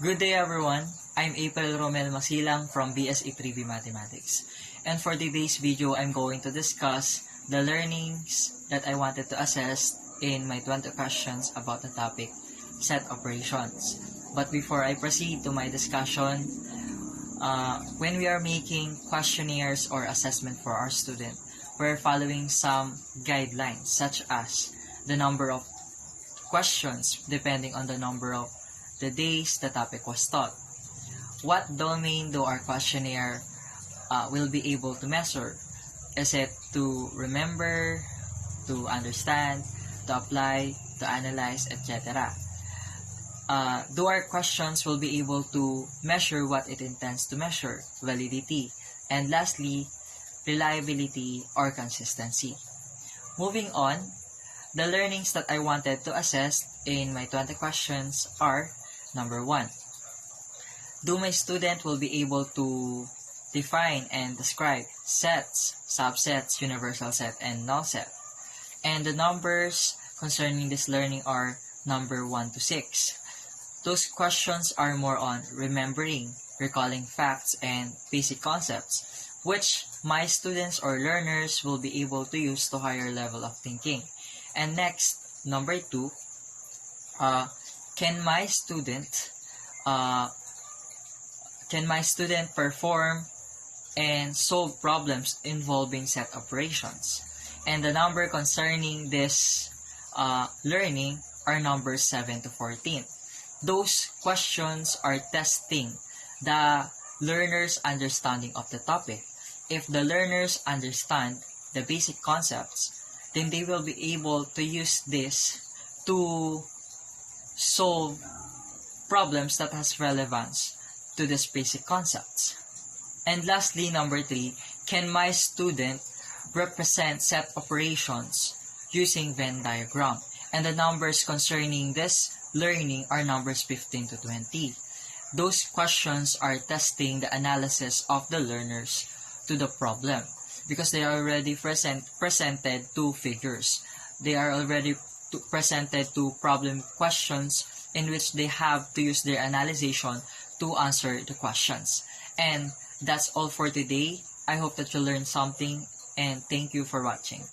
Good day everyone, I'm April Romel Masilang from BSE 3B Mathematics. And for today's video, I'm going to discuss the learnings that I wanted to assess in my 20 questions about the topic set operations. But before I proceed to my discussion, when we are making questionnaires or assessment for our student, we're following some guidelines such as the number of questions depending on the number of the days the topic was taught. What domain do our questionnaire will be able to measure? Is it to remember, to understand, to apply, to analyze, etc.? Do our questions will be able to measure what it intends to measure, validity, and lastly, reliability or consistency. Moving on, the learnings that I wanted to assess in my 20 questions are: Number 1, do my student will be able to define and describe sets, subsets, universal set, and null set? And the numbers concerning this learning are number 1 to 6. Those questions are more on remembering, recalling facts, and basic concepts, which my students or learners will be able to use to higher level of thinking. And next, number 2, can my student perform and solve problems involving set operations? And the number concerning this learning are numbers 7 to 14. Those questions are testing the learner's understanding of the topic. If the learners understand the basic concepts, then they will be able to use this to solve problems that has relevance to these basic concepts. And lastly, number 3, can my student represent set operations using Venn diagram? And the numbers concerning this learning are numbers 15 to 20. Those questions are testing the analysis of the learners to the problem because they are already presented two figures. They are already presented two problem questions in which they have to use their analyzation to answer the questions. And that's all for today. I hope that you learned something, and thank you for watching.